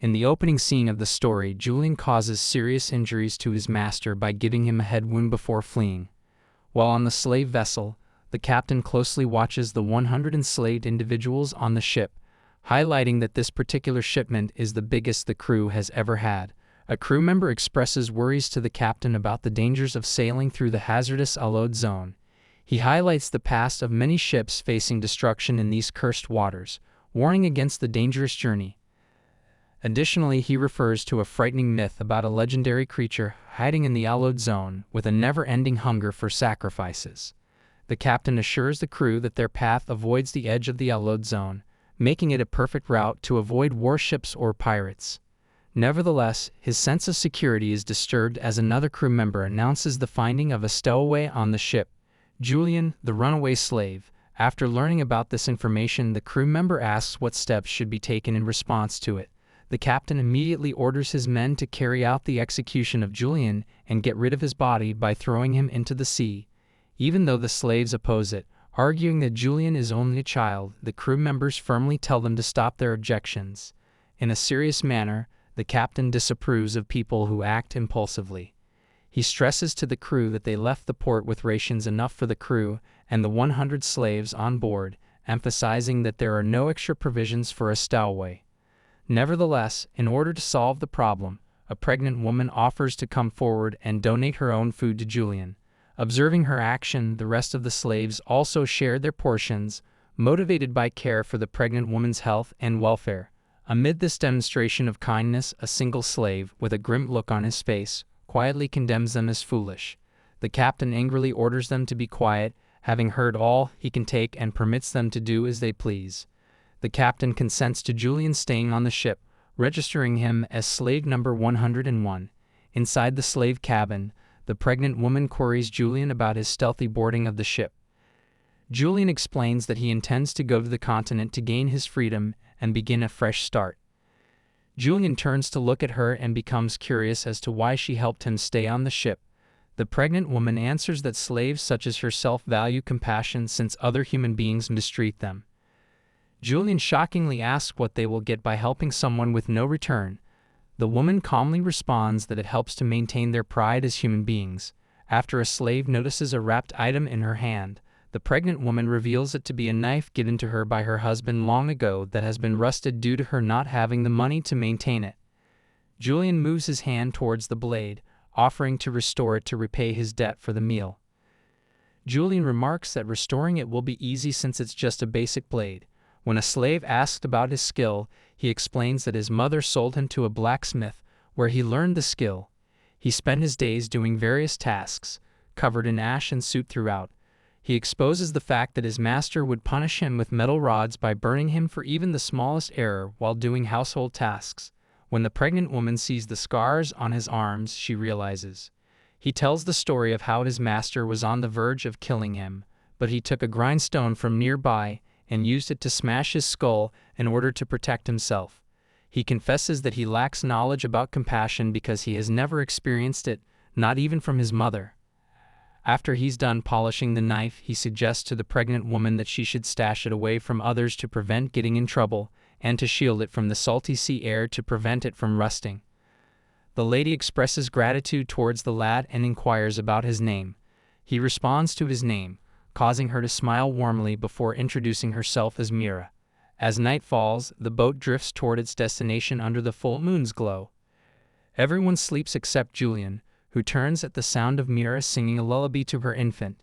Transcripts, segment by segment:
In the opening scene of the story, Julian causes serious injuries to his master by giving him a head wound before fleeing. While on the slave vessel, the captain closely watches the 100 enslaved individuals on the ship, highlighting that this particular shipment is the biggest the crew has ever had. A crew member expresses worries to the captain about the dangers of sailing through the hazardous allowed zone. He highlights the past of many ships facing destruction in these cursed waters, warning against the dangerous journey. Additionally, he refers to a frightening myth about a legendary creature hiding in the allowed zone with a never-ending hunger for sacrifices. The captain assures the crew that their path avoids the edge of the allowed zone, making it a perfect route to avoid warships or pirates. Nevertheless, his sense of security is disturbed as another crew member announces the finding of a stowaway on the ship, Julian, the runaway slave. After learning about this information, the crew member asks what steps should be taken in response to it. The captain immediately orders his men to carry out the execution of Julian and get rid of his body by throwing him into the sea. Even though the slaves oppose it, arguing that Julian is only a child, the crew members firmly tell them to stop their objections. In a serious manner, the captain disapproves of people who act impulsively. He stresses to the crew that they left the port with rations enough for the crew and the 100 slaves on board, emphasizing that there are no extra provisions for a stowaway. Nevertheless, in order to solve the problem, a pregnant woman offers to come forward and donate her own food to Julian. Observing her action, the rest of the slaves also shared their portions, motivated by care for the pregnant woman's health and welfare. Amid this demonstration of kindness, a single slave, with a grim look on his face, quietly condemns them as foolish. The captain angrily orders them to be quiet, having heard all he can take, and permits them to do as they please. The captain consents to Julian staying on the ship, registering him as slave number 101. Inside the slave cabin, the pregnant woman queries Julian about his stealthy boarding of the ship. Julian explains that he intends to go to the continent to gain his freedom and begin a fresh start. Julian turns to look at her and becomes curious as to why she helped him stay on the ship. The pregnant woman answers that slaves such as herself value compassion since other human beings mistreat them. Julian shockingly asks what they will get by helping someone with no return. The woman calmly responds that it helps to maintain their pride as human beings. After a slave notices a wrapped item in her hand, the pregnant woman reveals it to be a knife given to her by her husband long ago that has been rusted due to her not having the money to maintain it. Julian moves his hand towards the blade, offering to restore it to repay his debt for the meal. Julian remarks that restoring it will be easy since it's just a basic blade. When a slave asked about his skill, he explains that his mother sold him to a blacksmith, where he learned the skill. He spent his days doing various tasks, covered in ash and soot throughout. He exposes the fact that his master would punish him with metal rods by burning him for even the smallest error while doing household tasks. When the pregnant woman sees the scars on his arms, she realizes. He tells the story of how his master was on the verge of killing him, but he took a grindstone from nearby and used it to smash his skull in order to protect himself. He confesses that he lacks knowledge about compassion because he has never experienced it, not even from his mother. After he's done polishing the knife, he suggests to the pregnant woman that she should stash it away from others to prevent getting in trouble, and to shield it from the salty sea air to prevent it from rusting. The lady expresses gratitude towards the lad and inquires about his name. He responds to his name, causing her to smile warmly before introducing herself as Mira. As night falls, the boat drifts toward its destination under the full moon's glow. Everyone sleeps except Julian, who turns at the sound of Mira singing a lullaby to her infant.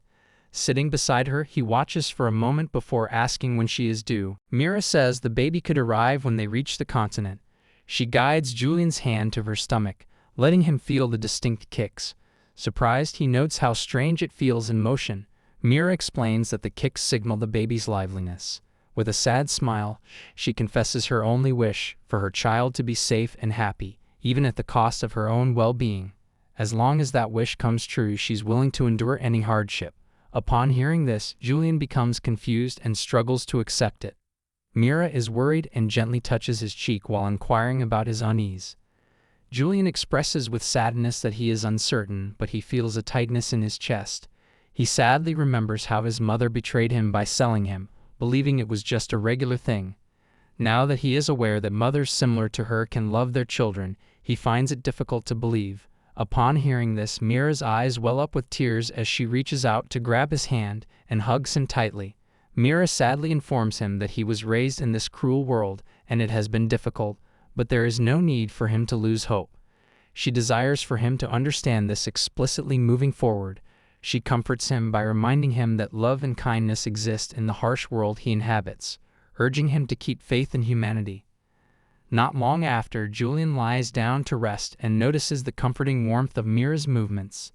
Sitting beside her, he watches for a moment before asking when she is due. Mira says the baby could arrive when they reach the continent. She guides Julian's hand to her stomach, letting him feel the distinct kicks. Surprised, he notes how strange it feels in motion. Mira explains that the kicks signal the baby's liveliness. With a sad smile, she confesses her only wish for her child to be safe and happy, even at the cost of her own well-being. As long as that wish comes true, she's willing to endure any hardship. Upon hearing this, Julian becomes confused and struggles to accept it. Mira is worried and gently touches his cheek while inquiring about his unease. Julian expresses with sadness that he is uncertain, but he feels a tightness in his chest. He sadly remembers how his mother betrayed him by selling him, believing it was just a regular thing. Now that he is aware that mothers similar to her can love their children, he finds it difficult to believe. Upon hearing this, Mira's eyes well up with tears as she reaches out to grab his hand and hugs him tightly. Mira sadly informs him that he was raised in this cruel world and it has been difficult, but there is no need for him to lose hope. She desires for him to understand this explicitly moving forward. She comforts him by reminding him that love and kindness exist in the harsh world he inhabits, urging him to keep faith in humanity. Not long after, Julian lies down to rest and notices the comforting warmth of Mira's movements.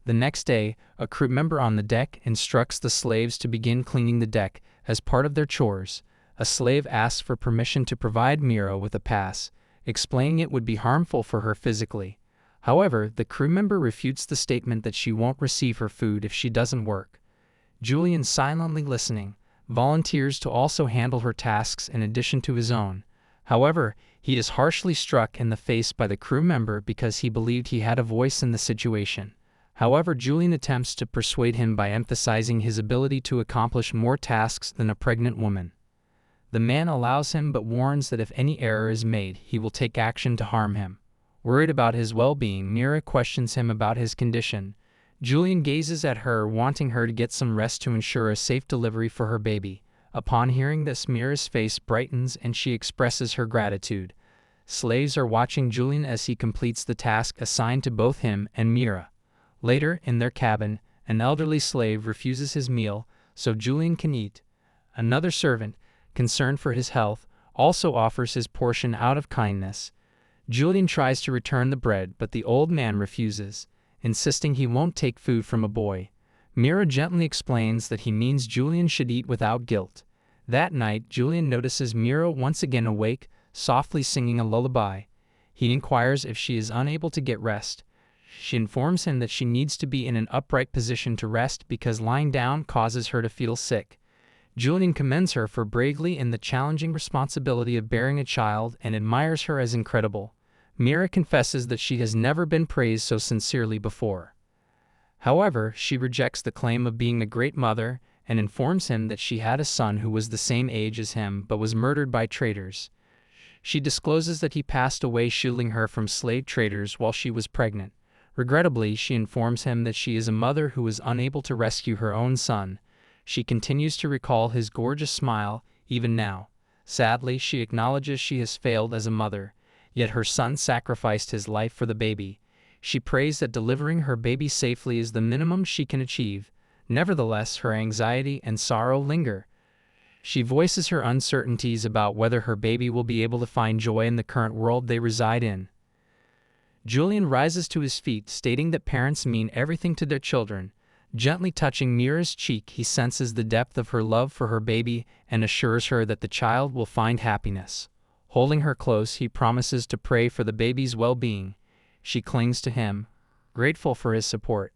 The next day, a crew member on the deck instructs the slaves to begin cleaning the deck as part of their chores. A slave asks for permission to provide Mira with a pass, explaining it would be harmful for her physically. However, the crew member refutes the statement that she won't receive her food if she doesn't work. Julian, silently listening, volunteers to also handle her tasks in addition to his own. However, he is harshly struck in the face by the crew member because he believed he had a voice in the situation. However, Julian attempts to persuade him by emphasizing his ability to accomplish more tasks than a pregnant woman. The man allows him but warns that if any error is made, he will take action to harm him. Worried about his well-being, Mira questions him about his condition. Julian gazes at her, wanting her to get some rest to ensure a safe delivery for her baby. Upon hearing this, Mira's face brightens and she expresses her gratitude. Slaves are watching Julian as he completes the task assigned to both him and Mira. Later, in their cabin, an elderly slave refuses his meal so Julian can eat. Another servant, concerned for his health, also offers his portion out of kindness. Julian tries to return the bread, but the old man refuses, insisting he won't take food from a boy. Mira gently explains that he means Julian should eat without guilt. That night, Julian notices Mira once again awake, softly singing a lullaby. He inquires if she is unable to get rest. She informs him that she needs to be in an upright position to rest because lying down causes her to feel sick. Julian commends her for bravely in the challenging responsibility of bearing a child and admires her as incredible. Mira confesses that she has never been praised so sincerely before. However, she rejects the claim of being a great mother and informs him that she had a son who was the same age as him but was murdered by traitors. She discloses that he passed away shielding her from slave traders while she was pregnant. Regrettably, she informs him that she is a mother who is unable to rescue her own son. She continues to recall his gorgeous smile, even now. Sadly, she acknowledges she has failed as a mother, yet her son sacrificed his life for the baby. She prays that delivering her baby safely is the minimum she can achieve. Nevertheless, her anxiety and sorrow linger. She voices her uncertainties about whether her baby will be able to find joy in the current world they reside in. Julian rises to his feet, stating that parents mean everything to their children. Gently touching Mira's cheek, he senses the depth of her love for her baby and assures her that the child will find happiness. Holding her close, he promises to pray for the baby's well-being. She clings to him, grateful for his support.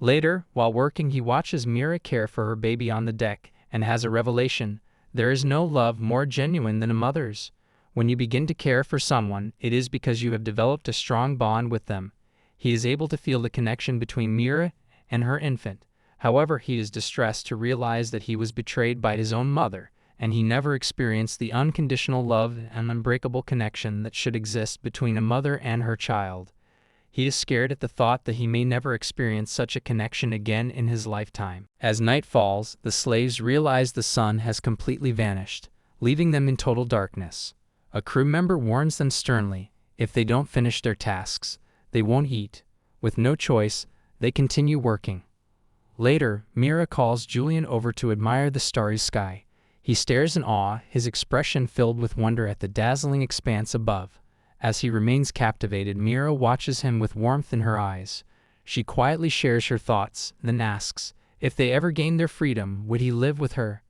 Later, while working, he watches Mira care for her baby on the deck and has a revelation. There is no love more genuine than a mother's. When you begin to care for someone, it is because you have developed a strong bond with them. He is able to feel the connection between Mira and her infant. However, he is distressed to realize that he was betrayed by his own mother, and he never experienced the unconditional love and unbreakable connection that should exist between a mother and her child. He is scared at the thought that he may never experience such a connection again in his lifetime. As night falls, the slaves realize the sun has completely vanished, leaving them in total darkness. A crew member warns them sternly, if they don't finish their tasks, they won't eat. With no choice, they continue working. Later, Mira calls Julian over to admire the starry sky. He stares in awe, his expression filled with wonder at the dazzling expanse above. As he remains captivated, Mira watches him with warmth in her eyes. She quietly shares her thoughts, then asks, if they ever gained their freedom, would he live with her?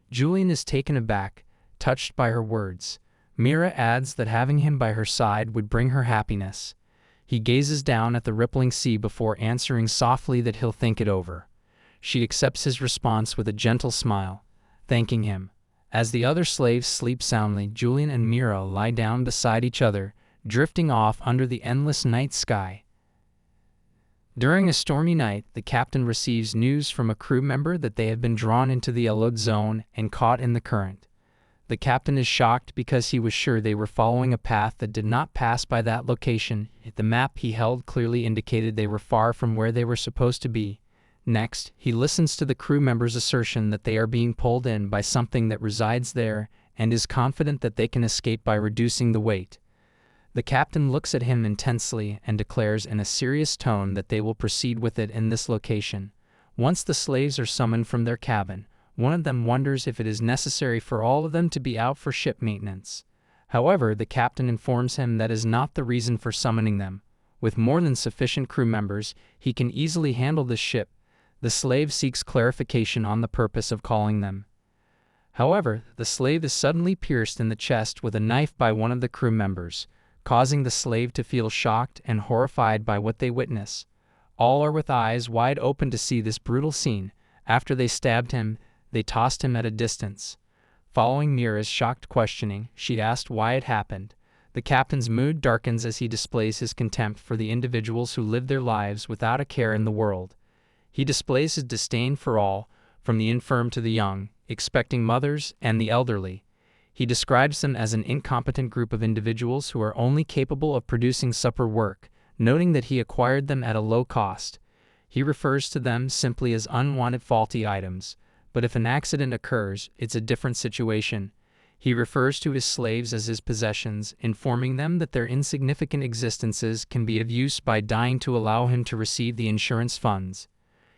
Julian is taken aback, touched by her words. Mira adds that having him by her side would bring her happiness. He gazes down at the rippling sea before answering softly that he'll think it over. She accepts his response with a gentle smile, thanking him. As the other slaves sleep soundly, Julian and Mira lie down beside each other, drifting off under the endless night sky. During a stormy night, the captain receives news from a crew member that they have been drawn into the yellowed zone and caught in the current. The captain is shocked because he was sure they were following a path that did not pass by that location. The map he held clearly indicated they were far from where they were supposed to be. Next, he listens to the crew members' assertion that they are being pulled in by something that resides there and is confident that they can escape by reducing the weight. The captain looks at him intensely and declares in a serious tone that they will proceed with it in this location. Once the slaves are summoned from their cabin, one of them wonders if it is necessary for all of them to be out for ship maintenance. However, the captain informs him that is not the reason for summoning them. With more than sufficient crew members, he can easily handle the ship. The slave seeks clarification on the purpose of calling them. However, the slave is suddenly pierced in the chest with a knife by one of the crew members, causing the slave to feel shocked and horrified by what they witness. All are with eyes wide open to see this brutal scene. After they stabbed him, they tossed him at a distance. Following Mira's shocked questioning, she asked why it happened. The captain's mood darkens as he displays his contempt for the individuals who live their lives without a care in the world. He displays his disdain for all, from the infirm to the young, expecting mothers and the elderly. He describes them as an incompetent group of individuals who are only capable of producing supper work, noting that he acquired them at a low cost. He refers to them simply as unwanted faulty items, but if an accident occurs, it's a different situation. He refers to his slaves as his possessions, informing them that their insignificant existences can be of use by dying to allow him to receive the insurance funds.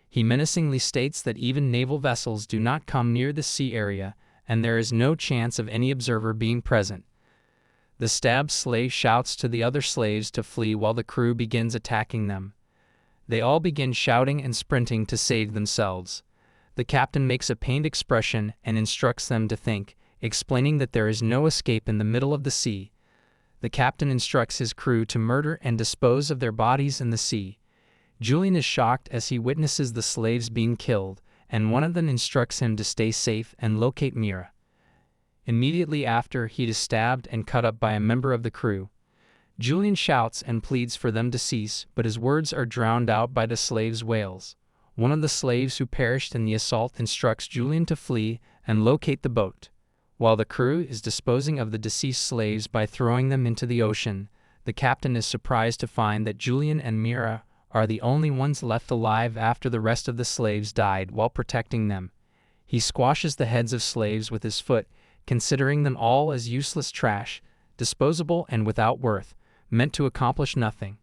He menacingly states that even naval vessels do not come near the sea area, and there is no chance of any observer being present. The stabbed slave shouts to the other slaves to flee while the crew begins attacking them. They all begin shouting and sprinting to save themselves. The captain makes a pained expression and instructs them to think, explaining that there is no escape in the middle of the sea. The captain instructs his crew to murder and dispose of their bodies in the sea. Julian is shocked as he witnesses the slaves being killed, and one of them instructs him to stay safe and locate Mira. Immediately after, he is stabbed and cut up by a member of the crew. Julian shouts and pleads for them to cease, but his words are drowned out by the slaves' wails. One of the slaves who perished in the assault instructs Julian to flee and locate the boat. While the crew is disposing of the deceased slaves by throwing them into the ocean, the captain is surprised to find that Julian and Mira are the only ones left alive after the rest of the slaves died while protecting them. He squashes the heads of slaves with his foot, considering them all as useless trash, disposable and without worth, meant to accomplish nothing,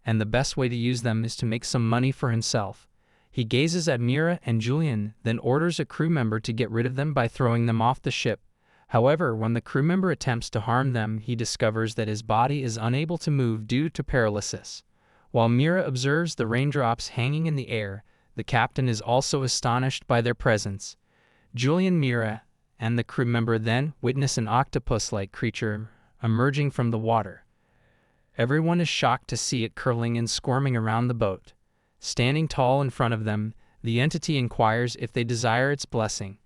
and the best way to use them is to make some money for himself. He gazes at Mira and Julian, then orders a crew member to get rid of them by throwing them off the ship. However, when the crew member attempts to harm them, he discovers that his body is unable to move due to paralysis. While Mira observes the raindrops hanging in the air, the captain is also astonished by their presence. Julian, Mira, and the crew member then witness an octopus-like creature emerging from the water. Everyone is shocked to see it curling and squirming around the boat. Standing tall in front of them, the entity inquires if they desire its blessing.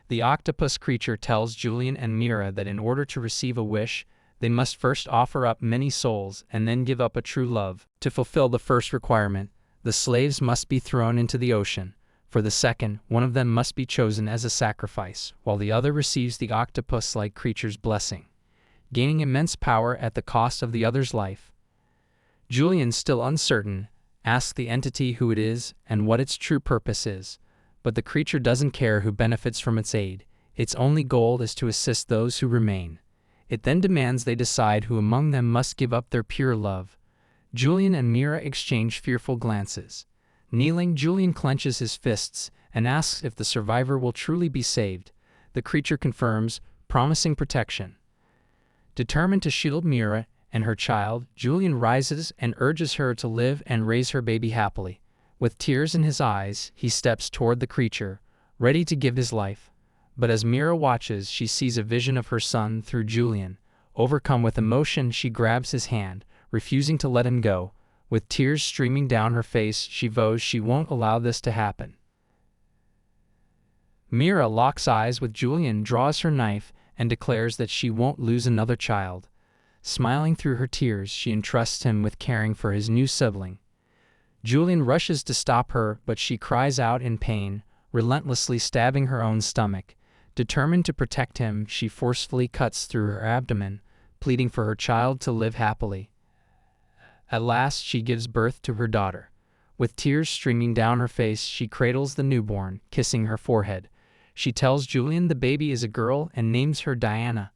The octopus creature tells Julian and Mira that in order to receive a wish, they must first offer up many souls and then give up a true love. To fulfill the first requirement, the slaves must be thrown into the ocean. For the second, one of them must be chosen as a sacrifice, while the other receives the octopus-like creature's blessing, gaining immense power at the cost of the other's life. Julian, still uncertain, asks the entity who it is and what its true purpose is, but the creature doesn't care who benefits from its aid. Its only goal is to assist those who remain. It then demands they decide who among them must give up their pure love. Julian and Mira exchange fearful glances. Kneeling, Julian clenches his fists and asks if the survivor will truly be saved. The creature confirms, promising protection. Determined to shield Mira and her child, Julian rises and urges her to live and raise her baby happily. With tears in his eyes, he steps toward the creature, ready to give his life. But as Mira watches, she sees a vision of her son through Julian. Overcome with emotion, she grabs his hand, refusing to let him go. With tears streaming down her face, she vows she won't allow this to happen. Mira locks eyes with Julian, draws her knife, and declares that she won't lose another child. Smiling through her tears, she entrusts him with caring for his new sibling. Julian rushes to stop her, but she cries out in pain, relentlessly stabbing her own stomach. Determined to protect him, she forcefully cuts through her abdomen, pleading for her child to live happily. At last, she gives birth to her daughter. With tears streaming down her face, she cradles the newborn, kissing her forehead. She tells Julian the baby is a girl and names her Diana.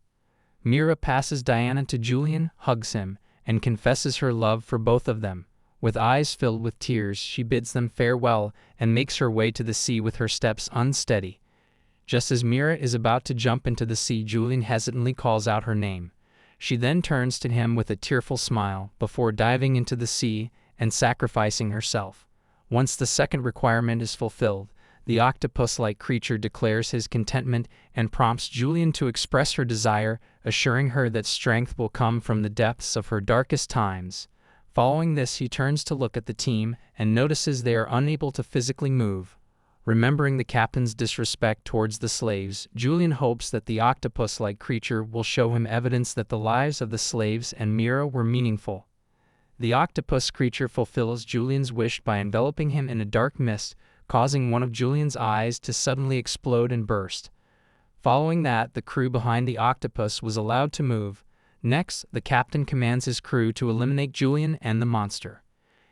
Mira passes Diana to Julian, hugs him, and confesses her love for both of them. With eyes filled with tears, she bids them farewell and makes her way to the sea with her steps unsteady. Just as Mira is about to jump into the sea, Julian hesitantly calls out her name. She then turns to him with a tearful smile before diving into the sea and sacrificing herself. Once the second requirement is fulfilled, the octopus-like creature declares his contentment and prompts Julian to express her desire, assuring her that strength will come from the depths of her darkest times. Following this, he turns to look at the team and notices they are unable to physically move. Remembering the captain's disrespect towards the slaves, Julian hopes that the octopus-like creature will show him evidence that the lives of the slaves and Mira were meaningful. The octopus creature fulfills Julian's wish by enveloping him in a dark mist, causing one of Julian's eyes to suddenly explode and burst. Following that, the crew behind the octopus was allowed to move. Next, the captain commands his crew to eliminate Julian and the monster.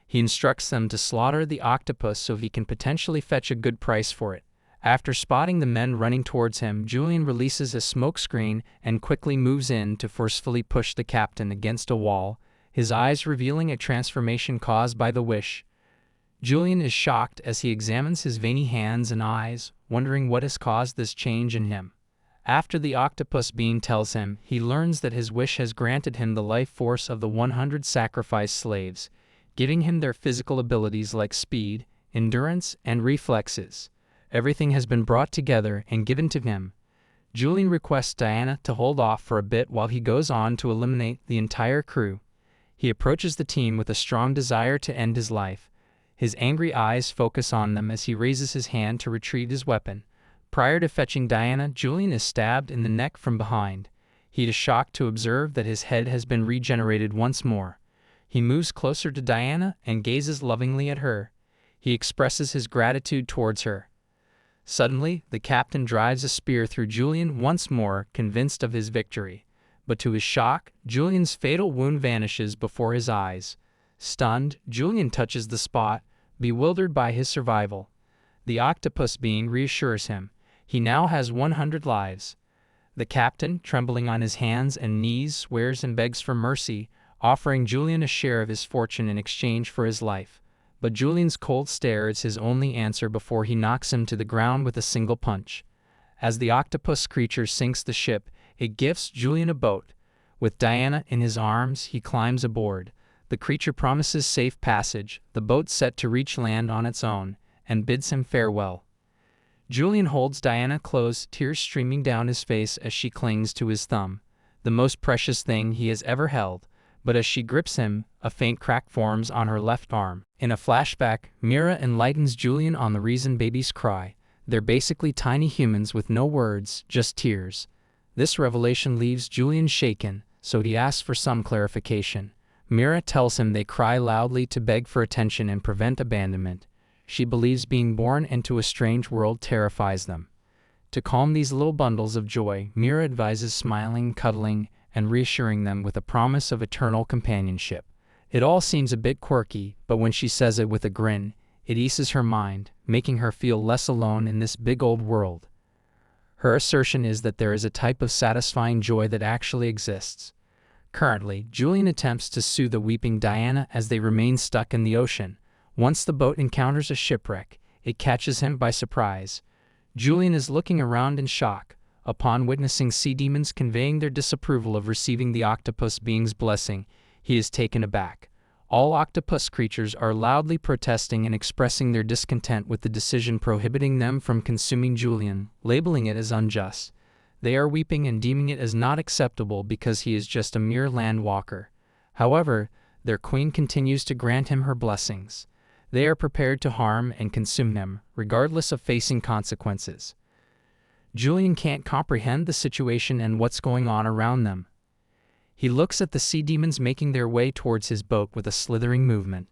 He instructs them to slaughter the octopus so he can potentially fetch a good price for it. After spotting the men running towards him, Julian releases a smokescreen and quickly moves in to forcefully push the captain against a wall, his eyes revealing a transformation caused by the wish. Julian is shocked as he examines his veiny hands and eyes, wondering what has caused this change in him. After the octopus being tells him, he learns that his wish has granted him the life force of the 100 sacrificed slaves, giving him their physical abilities like speed, endurance, and reflexes. Everything has been brought together and given to him. Julian requests Diana to hold off for a bit while he goes on to eliminate the entire crew. He approaches the team with a strong desire to end his life. His angry eyes focus on them as he raises his hand to retrieve his weapon. Prior to fetching Diana, Julian is stabbed in the neck from behind. He is shocked to observe that his head has been regenerated once more. He moves closer to Diana and gazes lovingly at her. He expresses his gratitude towards her. Suddenly, the captain drives a spear through Julian once more, convinced of his victory. But to his shock, Julian's fatal wound vanishes before his eyes. Stunned, Julian touches the spot, bewildered by his survival. The octopus being reassures him. He now has 100 lives. The captain, trembling on his hands and knees, swears and begs for mercy, offering Julian a share of his fortune in exchange for his life. But Julian's cold stare is his only answer before he knocks him to the ground with a single punch. As the octopus creature sinks the ship, it gifts Julian a boat. With Diana in his arms, he climbs aboard. The creature promises safe passage, the boat set to reach land on its own, and bids him farewell. Julian holds Diana close, tears streaming down his face as she clings to his thumb, the most precious thing he has ever held. But as she grips him, a faint crack forms on her left arm. In a flashback, Mira enlightens Julian on the reason babies cry. They're basically tiny humans with no words, just tears. This revelation leaves Julian shaken, so he asks for some clarification. Mira tells him they cry loudly to beg for attention and prevent abandonment. She believes being born into a strange world terrifies them. To calm these little bundles of joy, Mira advises smiling, cuddling, and reassuring them with a promise of eternal companionship. It all seems a bit quirky, but when she says it with a grin, it eases her mind, making her feel less alone in this big old world. Her assertion is that there is a type of satisfying joy that actually exists. Currently, Julian attempts to soothe the weeping Diana as they remain stuck in the ocean. Once the boat encounters a shipwreck, it catches him by surprise. Julian is looking around in shock. Upon witnessing sea demons conveying their disapproval of receiving the octopus being's blessing, he is taken aback. All octopus creatures are loudly protesting and expressing their discontent with the decision prohibiting them from consuming Julian, labeling it as unjust. They are weeping and deeming it as not acceptable because he is just a mere land walker. However, their queen continues to grant him her blessings. They are prepared to harm and consume him, regardless of facing consequences. Julian can't comprehend the situation and what's going on around them. He looks at the sea demons making their way towards his boat with a slithering movement.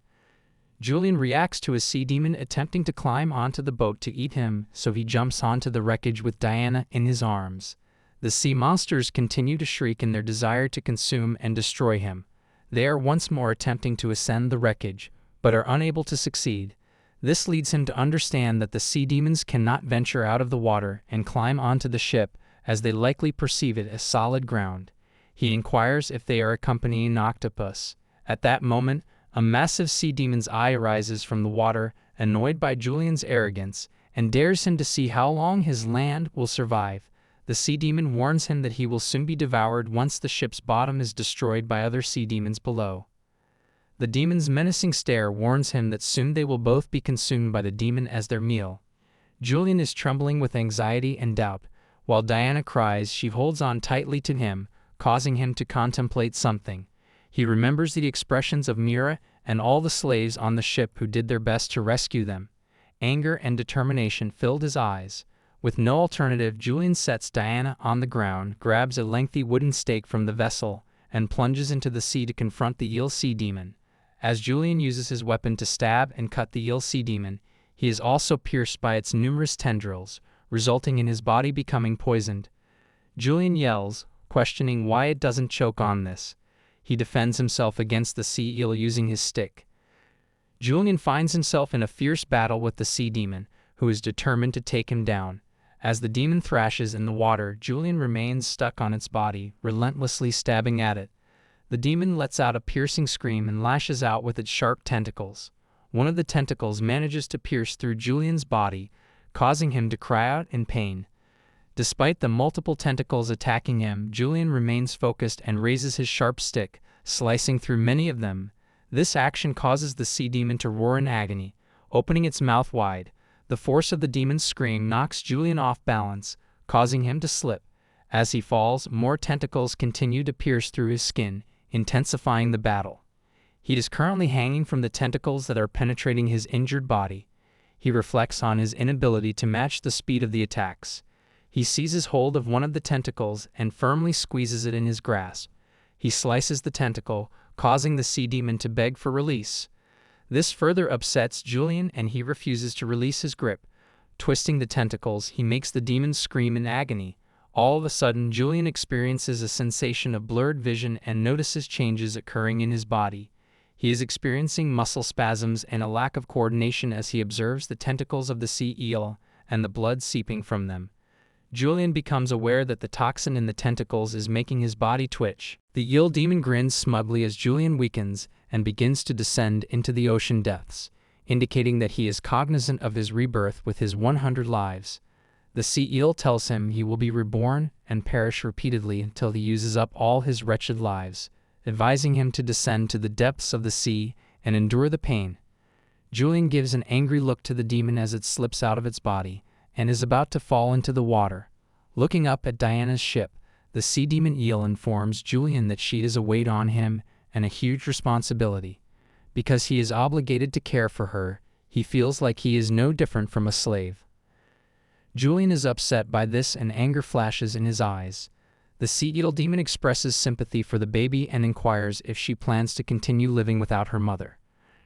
Julian reacts to a sea demon attempting to climb onto the boat to eat him, so he jumps onto the wreckage with Diana in his arms. The sea monsters continue to shriek in their desire to consume and destroy him. They are once more attempting to ascend the wreckage, but are unable to succeed. This leads him to understand that the sea demons cannot venture out of the water and climb onto the ship, as they likely perceive it as solid ground. He inquires if they are accompanying an octopus. At that moment, a massive sea demon's eye arises from the water, annoyed by Julian's arrogance, and dares him to see how long his land will survive. The sea demon warns him that he will soon be devoured once the ship's bottom is destroyed by other sea demons below. The demon's menacing stare warns him that soon they will both be consumed by the demon as their meal. Julian is trembling with anxiety and doubt. While Diana cries, she holds on tightly to him, causing him to contemplate something. He remembers the expressions of Mira and all the slaves on the ship who did their best to rescue them. Anger and determination filled his eyes. With no alternative, Julian sets Diana on the ground, grabs a lengthy wooden stake from the vessel, and plunges into the sea to confront the eel sea demon. As Julian uses his weapon to stab and cut the eel sea demon, he is also pierced by its numerous tendrils, resulting in his body becoming poisoned. Julian yells, questioning why it doesn't choke on this. He defends himself against the sea eel using his stick. Julian finds himself in a fierce battle with the sea demon, who is determined to take him down. As the demon thrashes in the water, Julian remains stuck on its body, relentlessly stabbing at it. The demon lets out a piercing scream and lashes out with its sharp tentacles. One of the tentacles manages to pierce through Julian's body, causing him to cry out in pain. Despite the multiple tentacles attacking him, Julian remains focused and raises his sharp stick, slicing through many of them. This action causes the sea demon to roar in agony, opening its mouth wide. The force of the demon's scream knocks Julian off balance, causing him to slip. As he falls, more tentacles continue to pierce through his skin, intensifying the battle. He is currently hanging from the tentacles that are penetrating his injured body. He reflects on his inability to match the speed of the attacks. He seizes hold of one of the tentacles and firmly squeezes it in his grasp. He slices the tentacle, causing the sea demon to beg for release. This further upsets Julian, and he refuses to release his grip. Twisting the tentacles, he makes the demon scream in agony. All of a sudden, Julian experiences a sensation of blurred vision and notices changes occurring in his body. He is experiencing muscle spasms and a lack of coordination as he observes the tentacles of the sea eel and the blood seeping from them. Julian becomes aware that the toxin in the tentacles is making his body twitch. The eel demon grins smugly as Julian weakens and begins to descend into the ocean depths, indicating that he is cognizant of his rebirth with his 100 lives. The sea eel tells him he will be reborn and perish repeatedly until he uses up all his wretched lives, advising him to descend to the depths of the sea and endure the pain. Julian gives an angry look to the demon as it slips out of its body and is about to fall into the water. Looking up at Diana's ship, the sea demon eel informs Julian that she is a weight on him and a huge responsibility. Because he is obligated to care for her, he feels like he is no different from a slave. Julian is upset by this and anger flashes in his eyes. The sea eel demon expresses sympathy for the baby and inquires if she plans to continue living without her mother,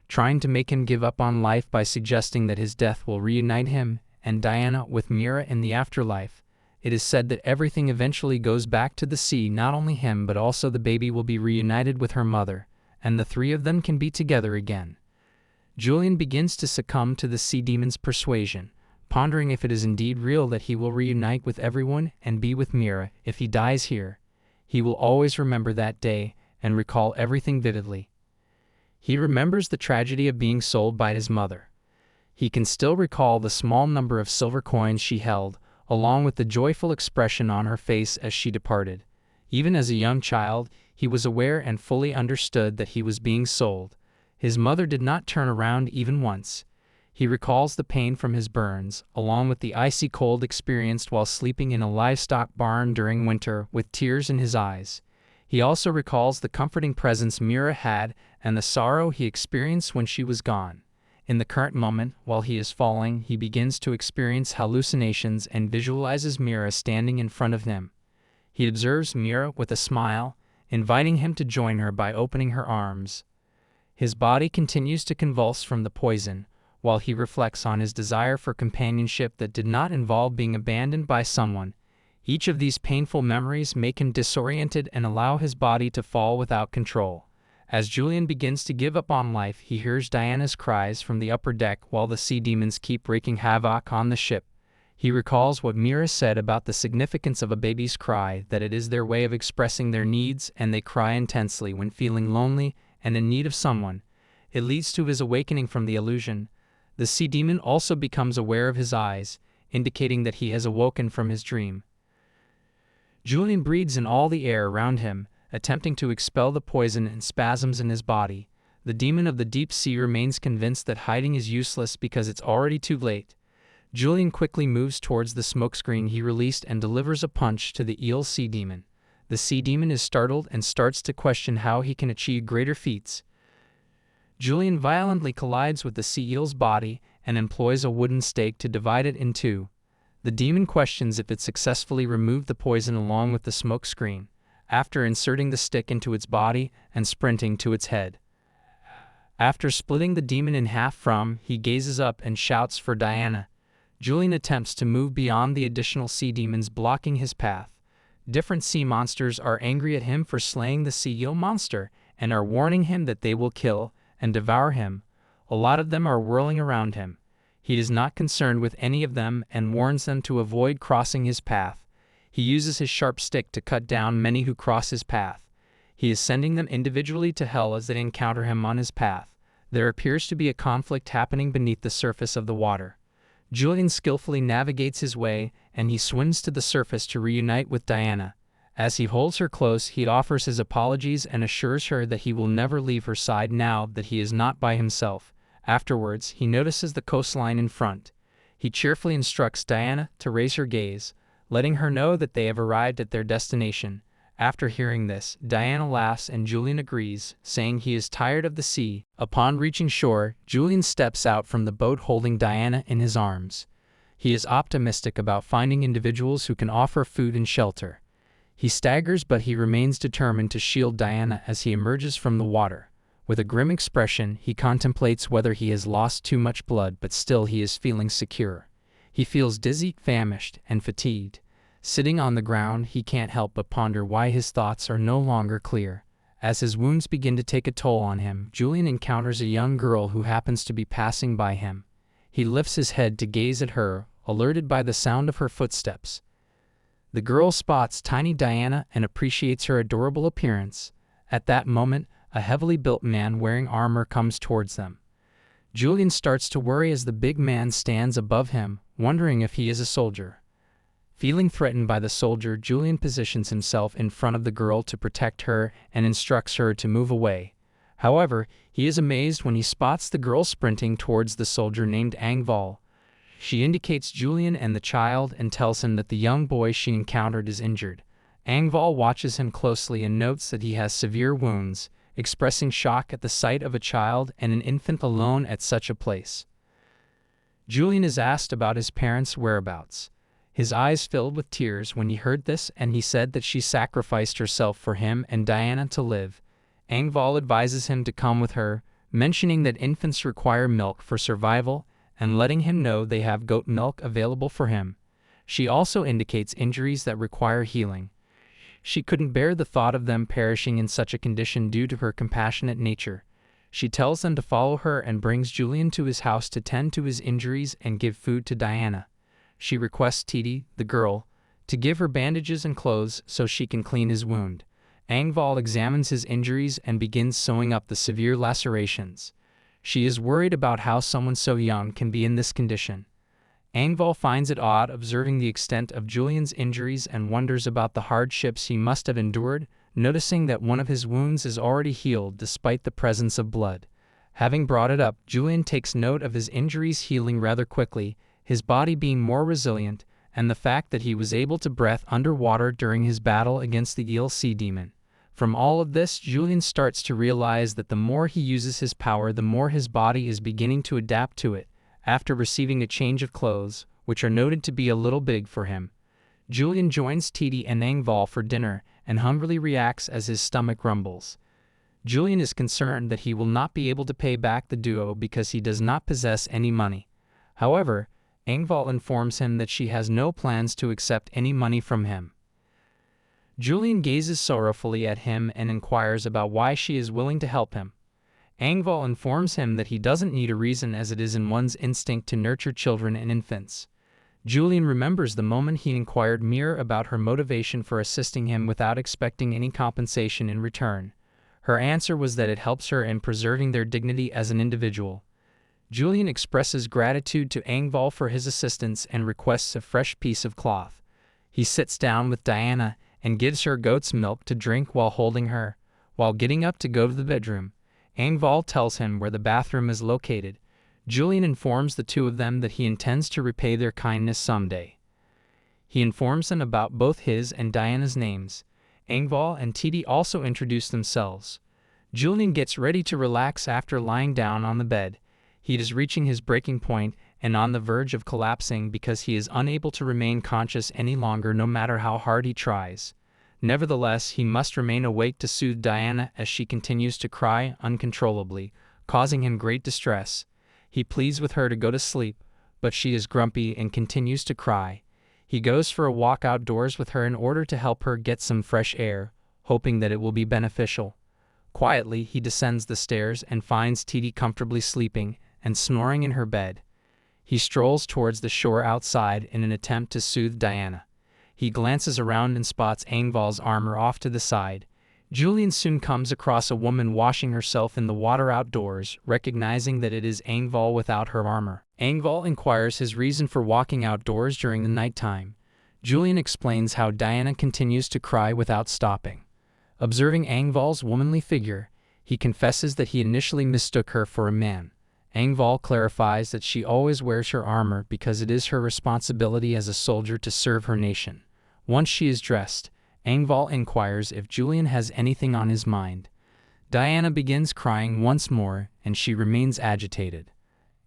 trying to make him give up on life by suggesting that his death will reunite him and Diana with Mira in the afterlife. It is said that everything eventually goes back to the sea. Not only him but also the baby will be reunited with her mother, and the three of them can be together again. Julian begins to succumb to the sea demon's persuasion, pondering if it is indeed real that he will reunite with everyone and be with Mira. If he dies here, he will always remember that day and recall everything vividly. He remembers the tragedy of being sold by his mother. He can still recall the small number of silver coins she held, along with the joyful expression on her face as she departed. Even as a young child, he was aware and fully understood that he was being sold. His mother did not turn around even once. He recalls the pain from his burns, along with the icy cold experienced while sleeping in a livestock barn during winter, with tears in his eyes. He also recalls the comforting presence Mira had and the sorrow he experienced when she was gone. In the current moment, while he is falling, he begins to experience hallucinations and visualizes Mira standing in front of him. He observes Mira with a smile, inviting him to join her by opening her arms. His body continues to convulse from the poison, while he reflects on his desire for companionship that did not involve being abandoned by someone. Each of these painful memories make him disoriented and allow his body to fall without control. As Julian begins to give up on life, he hears Diana's cries from the upper deck while the sea demons keep wreaking havoc on the ship. He recalls what Mira said about the significance of a baby's cry, that it is their way of expressing their needs, and they cry intensely when feeling lonely and in need of someone. It leads to his awakening from the illusion. The sea demon also becomes aware of his eyes, indicating that he has awoken from his dream. Julian breathes in all the air around him, attempting to expel the poison and spasms in his body. The demon of the deep sea remains convinced that hiding is useless because it's already too late. Julian quickly moves towards the smokescreen he released and delivers a punch to the eel sea demon. The sea demon is startled and starts to question how he can achieve greater feats. Julian violently collides with the sea eel's body and employs a wooden stake to divide it in two. The demon questions if it successfully removed the poison along with the smoke screen, after inserting the stick into its body and sprinting to its head. After splitting the demon in half he gazes up and shouts for Diana. Julian attempts to move beyond the additional sea demons blocking his path. Different sea monsters are angry at him for slaying the sea eel monster and are warning him that they will kill and devour him. A lot of them are whirling around him. He is not concerned with any of them and warns them to avoid crossing his path. He uses his sharp stick to cut down many who cross his path. He is sending them individually to hell as they encounter him on his path. There appears to be a conflict happening beneath the surface of the water. Julian skillfully navigates his way, and he swims to the surface to reunite with Diana. As he holds her close, he offers his apologies and assures her that he will never leave her side now that he is not by himself. Afterwards, he notices the coastline in front. He cheerfully instructs Diana to raise her gaze, letting her know that they have arrived at their destination. After hearing this, Diana laughs and Julian agrees, saying he is tired of the sea. Upon reaching shore, Julian steps out from the boat holding Diana in his arms. He is optimistic about finding individuals who can offer food and shelter. He staggers, but he remains determined to shield Diana as he emerges from the water. With a grim expression, he contemplates whether he has lost too much blood, but still he is feeling secure. He feels dizzy, famished, and fatigued. Sitting on the ground, he can't help but ponder why his thoughts are no longer clear. As his wounds begin to take a toll on him, Julian encounters a young girl who happens to be passing by him. He lifts his head to gaze at her, alerted by the sound of her footsteps. The girl spots tiny Diana and appreciates her adorable appearance. At that moment, a heavily built man wearing armor comes towards them. Julian starts to worry as the big man stands above him, wondering if he is a soldier. Feeling threatened by the soldier, Julian positions himself in front of the girl to protect her and instructs her to move away. However, he is amazed when he spots the girl sprinting towards the soldier named Angval. She indicates Julian and the child and tells him that the young boy she encountered is injured. Angval watches him closely and notes that he has severe wounds, expressing shock at the sight of a child and an infant alone at such a place. Julian is asked about his parents' whereabouts. His eyes filled with tears when he heard this, and he said that she sacrificed herself for him and Diana to live. Angval advises him to come with her, mentioning that infants require milk for survival and letting him know they have goat milk available for him. She also indicates injuries that require healing. She couldn't bear the thought of them perishing in such a condition due to her compassionate nature. She tells them to follow her and brings Julian to his house to tend to his injuries and give food to Diana. She requests Titi, the girl, to give her bandages and clothes so she can clean his wound. Angval examines his injuries and begins sewing up the severe lacerations. She is worried about how someone so young can be in this condition. Angval finds it odd observing the extent of Julian's injuries and wonders about the hardships he must have endured, noticing that one of his wounds is already healed despite the presence of blood. Having brought it up, Julian takes note of his injuries healing rather quickly, his body being more resilient, and the fact that he was able to breathe underwater during his battle against the eel sea demon. From all of this, Julian starts to realize that the more he uses his power, the more his body is beginning to adapt to it. After receiving a change of clothes, which are noted to be a little big for him, Julian joins Titi and Angval for dinner and hungrily reacts as his stomach rumbles. Julian is concerned that he will not be able to pay back the duo because he does not possess any money. However, Engvall informs him that she has no plans to accept any money from him. Julian gazes sorrowfully at him and inquires about why she is willing to help him. Engvall informs him that he doesn't need a reason, as it is in one's instinct to nurture children and infants. Julian remembers the moment he inquired Mira about her motivation for assisting him without expecting any compensation in return. Her answer was that it helps her in preserving their dignity as an individual. Julian expresses gratitude to Engvall for his assistance and requests a fresh piece of cloth. He sits down with Diana and gives her goat's milk to drink while holding her. While getting up to go to the bedroom, Engvall tells him where the bathroom is located. Julian informs the two of them that he intends to repay their kindness someday. He informs them about both his and Diana's names. Engvall and Titi also introduce themselves. Julian gets ready to relax after lying down on the bed. He is reaching his breaking point and on the verge of collapsing because he is unable to remain conscious any longer, no matter how hard he tries. Nevertheless, he must remain awake to soothe Diana as she continues to cry uncontrollably, causing him great distress. He pleads with her to go to sleep, but she is grumpy and continues to cry. He goes for a walk outdoors with her in order to help her get some fresh air, hoping that it will be beneficial. Quietly, he descends the stairs and finds Titi comfortably sleeping and snoring in her bed. He strolls towards the shore outside in an attempt to soothe Diana. He glances around and spots Engvall's armor off to the side. Julian soon comes across a woman washing herself in the water outdoors, recognizing that it is Engvall without her armor. Engvall inquires his reason for walking outdoors during the nighttime. Julian explains how Diana continues to cry without stopping. Observing Engvall's womanly figure, he confesses that he initially mistook her for a man. Engvall clarifies that she always wears her armor because it is her responsibility as a soldier to serve her nation. Once she is dressed, Engvall inquires if Julian has anything on his mind. Diana begins crying once more, and she remains agitated.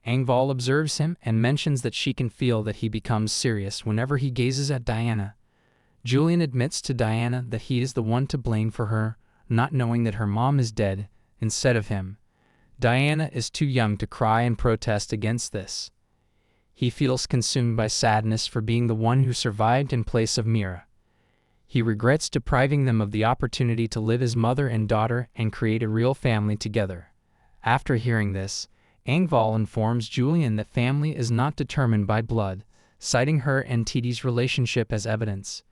Engvall observes him and mentions that she can feel that he becomes serious whenever he gazes at Diana. Julian admits to Diana that he is the one to blame for her, not knowing that her mom is dead instead of him. Diana is too young to cry and protest against this. He feels consumed by sadness for being the one who survived in place of Mira. He regrets depriving them of the opportunity to live as mother and daughter and create a real family together. After hearing this, Engvall informs Julian that family is not determined by blood, citing her and Titi's relationship as evidence.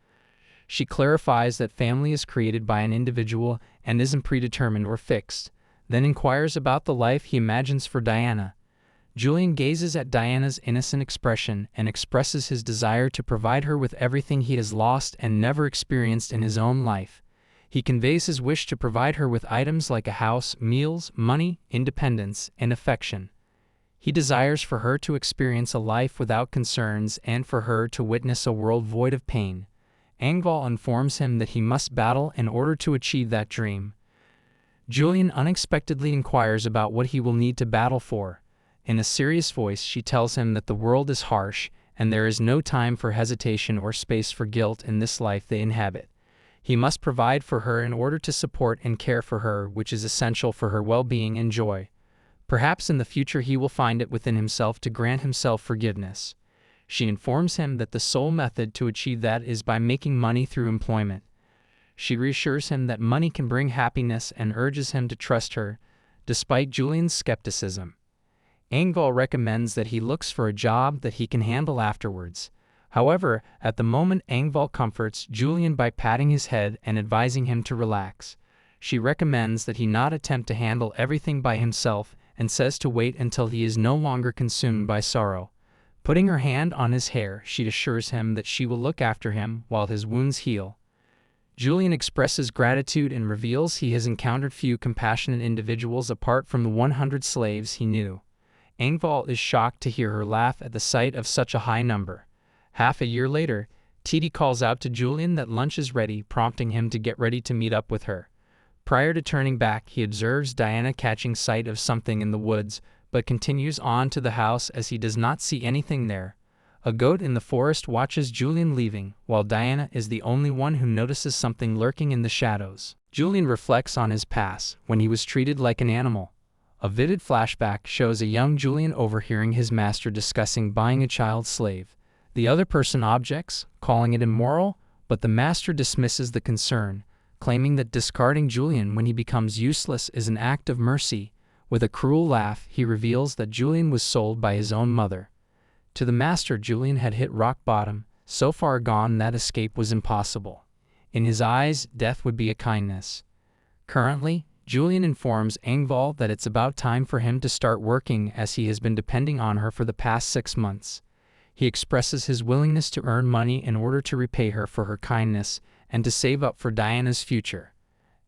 She clarifies that family is created by an individual and isn't predetermined or fixed, then inquires about the life he imagines for Diana. Julian gazes at Diana's innocent expression and expresses his desire to provide her with everything he has lost and never experienced in his own life. He conveys his wish to provide her with items like a house, meals, money, independence, and affection. He desires for her to experience a life without concerns and for her to witness a world void of pain. Engvall informs him that he must battle in order to achieve that dream. Julian unexpectedly inquires about what he will need to battle for. In a serious voice, she tells him that the world is harsh and there is no time for hesitation or space for guilt in this life they inhabit. He must provide for her in order to support and care for her, which is essential for her well-being and joy. Perhaps in the future he will find it within himself to grant himself forgiveness. She informs him that the sole method to achieve that is by making money through employment. She reassures him that money can bring happiness and urges him to trust her, despite Julian's skepticism. Engvall recommends that he looks for a job that he can handle afterwards. However, at the moment Engvall comforts Julian by patting his head and advising him to relax. She recommends that he not attempt to handle everything by himself and says to wait until he is no longer consumed by sorrow. Putting her hand on his hair, she assures him that she will look after him while his wounds heal. Julian expresses gratitude and reveals he has encountered few compassionate individuals apart from the 100 slaves he knew. Engvall is shocked to hear her laugh at the sight of such a high number. Half a year later, Titi calls out to Julian that lunch is ready, prompting him to get ready to meet up with her. Prior to turning back, he observes Diana catching sight of something in the woods, but continues on to the house as he does not see anything there. A goat in the forest watches Julian leaving, while Diana is the only one who notices something lurking in the shadows. Julian reflects on his past, when he was treated like an animal. A vivid flashback shows a young Julian overhearing his master discussing buying a child slave. The other person objects, calling it immoral, but the master dismisses the concern, claiming that discarding Julian when he becomes useless is an act of mercy. With a cruel laugh, he reveals that Julian was sold by his own mother. To the master, Julian had hit rock bottom, so far gone that escape was impossible. In his eyes, death would be a kindness. Currently, Julian informs Engvall that it's about time for him to start working, as he has been depending on her for the past 6 months. He expresses his willingness to earn money in order to repay her for her kindness and to save up for Diana's future.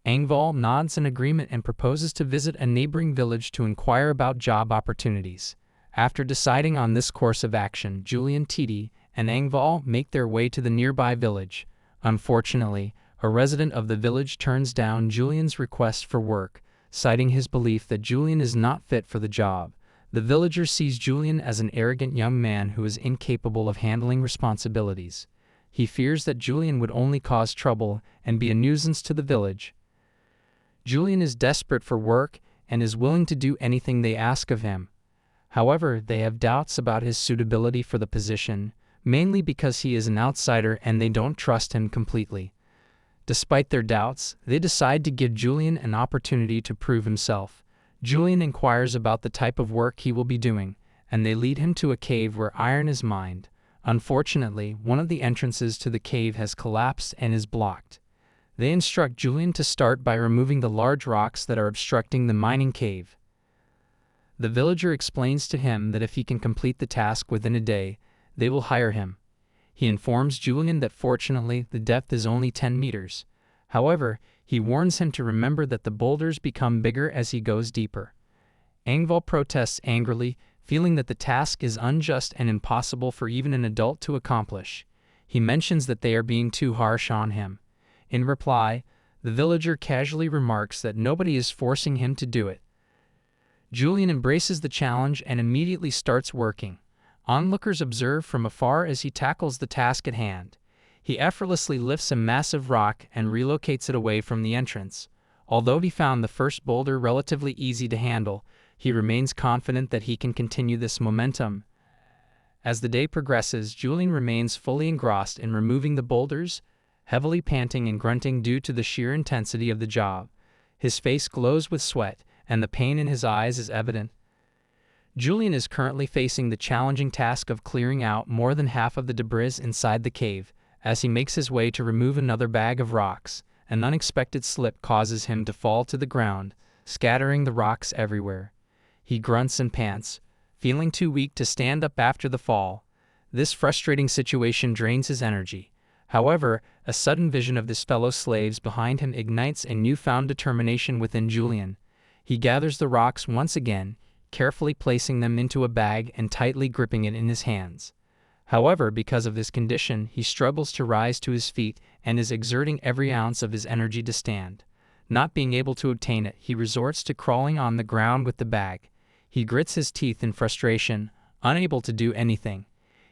Engvall nods in agreement and proposes to visit a neighboring village to inquire about job opportunities. After deciding on this course of action, Julian, Titi, and Engvall make their way to the nearby village. Unfortunately, a resident of the village turns down Julian's request for work, citing his belief that Julian is not fit for the job. The villager sees Julian as an arrogant young man who is incapable of handling responsibilities. He fears that Julian would only cause trouble and be a nuisance to the village. Julian is desperate for work and is willing to do anything they ask of him. However, they have doubts about his suitability for the position, mainly because he is an outsider and they don't trust him completely. Despite their doubts, they decide to give Julian an opportunity to prove himself. Julian inquires about the type of work he will be doing, and they lead him to a cave where iron is mined. Unfortunately, one of the entrances to the cave has collapsed and is blocked. They instruct Julian to start by removing the large rocks that are obstructing the mining cave. The villager explains to him that if he can complete the task within a day, they will hire him. He informs Julian that fortunately the depth is only 10 meters. However, he warns him to remember that the boulders become bigger as he goes deeper. Engvall protests angrily, feeling that the task is unjust and impossible for even an adult to accomplish. He mentions that they are being too harsh on him. In reply, the villager casually remarks that nobody is forcing him to do it. Julian embraces the challenge and immediately starts working. Onlookers observe from afar as he tackles the task at hand. He effortlessly lifts a massive rock and relocates it away from the entrance. Although he found the first boulder relatively easy to handle, he remains confident that he can continue this momentum. As the day progresses, Julian remains fully engrossed in removing the boulders, heavily panting and grunting due to the sheer intensity of the job. His face glows with sweat, and the pain in his eyes is evident. Julian is currently facing the challenging task of clearing out more than half of the debris inside the cave. As he makes his way to remove another bag of rocks, an unexpected slip causes him to fall to the ground, scattering the rocks everywhere. He grunts and pants, feeling too weak to stand up after the fall. This frustrating situation drains his energy. However, a sudden vision of his fellow slaves behind him ignites a newfound determination within Julian. He gathers the rocks once again, carefully placing them into a bag and tightly gripping it in his hands. However, because of this condition, he struggles to rise to his feet and is exerting every ounce of his energy to stand. Not being able to obtain it, he resorts to crawling on the ground with the bag. He grits his teeth in frustration, unable to do anything.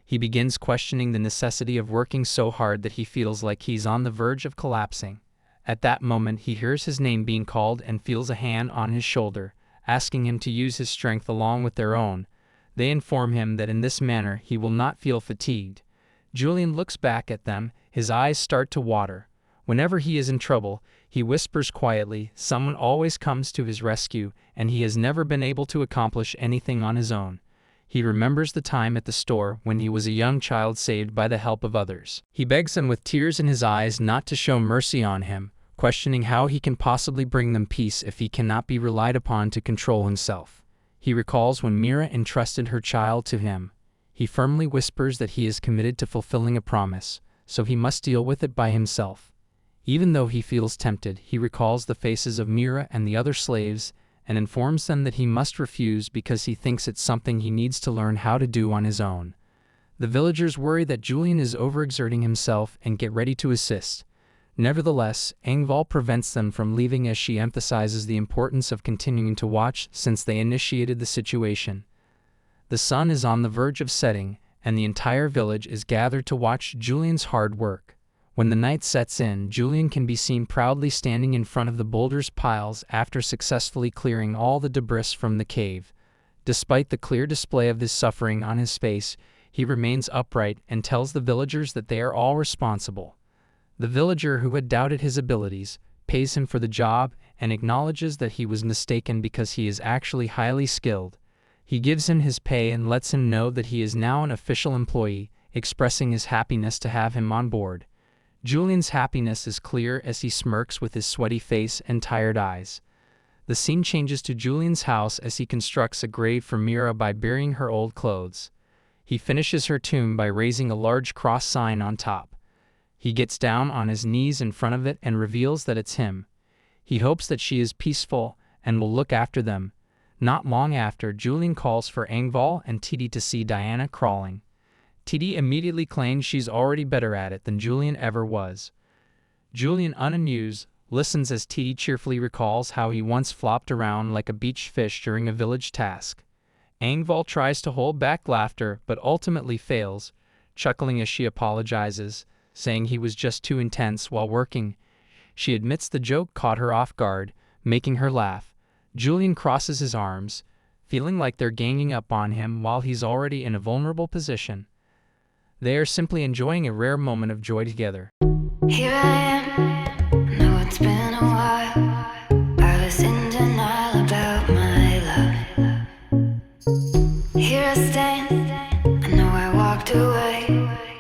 He begins questioning the necessity of working so hard that he feels like he's on the verge of collapsing. At that moment, he hears his name being called and feels a hand on his shoulder, asking him to use his strength along with their own. They inform him that in this manner he will not feel fatigued. Julian looks back at them, his eyes start to water. Whenever he is in trouble, he whispers quietly, someone always comes to his rescue, and he has never been able to accomplish anything on his own. He remembers the time at the store when he was a young child saved by the help of others. He begs them with tears in his eyes not to show mercy on him, questioning how he can possibly bring them peace if he cannot be relied upon to control himself. He recalls when Mira entrusted her child to him. He firmly whispers that he is committed to fulfilling a promise, so he must deal with it by himself. Even though he feels tempted, he recalls the faces of Mira and the other slaves and informs them that he must refuse because he thinks it's something he needs to learn how to do on his own. The villagers worry that Julian is overexerting himself and get ready to assist. Nevertheless, Engvall prevents them from leaving as she emphasizes the importance of continuing to watch since they initiated the situation. The sun is on the verge of setting, and the entire village is gathered to watch Julian's hard work. When the night sets in, Julian can be seen proudly standing in front of the boulders piles after successfully clearing all the debris from the cave. Despite the clear display of his suffering on his face, he remains upright and tells the villagers that they are all responsible. The villager who had doubted his abilities pays him for the job and acknowledges that he was mistaken because he is actually highly skilled. He gives him his pay and lets him know that he is now an official employee, expressing his happiness to have him on board. Julian's happiness is clear as he smirks with his sweaty face and tired eyes. The scene changes to Julian's house as he constructs a grave for Mira by burying her old clothes. He finishes her tomb by raising a large cross sign on top. He gets down on his knees in front of it and reveals that it's him. He hopes that she is peaceful and will look after them. Not long after, Julian calls for Engvall and Titi to see Diana crawling. Titi immediately claims she's already better at it than Julian ever was. Julian, unamused, listens as Titi cheerfully recalls how he once flopped around like a beach fish during a village task. Engvall tries to hold back laughter but ultimately fails, chuckling as she apologizes, saying he was just too intense while working. She admits the joke caught her off guard, making her laugh. Julian crosses his arms, feeling like they're ganging up on him while he's already in a vulnerable position. They are simply enjoying a rare moment of joy together. Here I am, know it's been a while. I was in denial about my love. Here I stand, I know I walked away.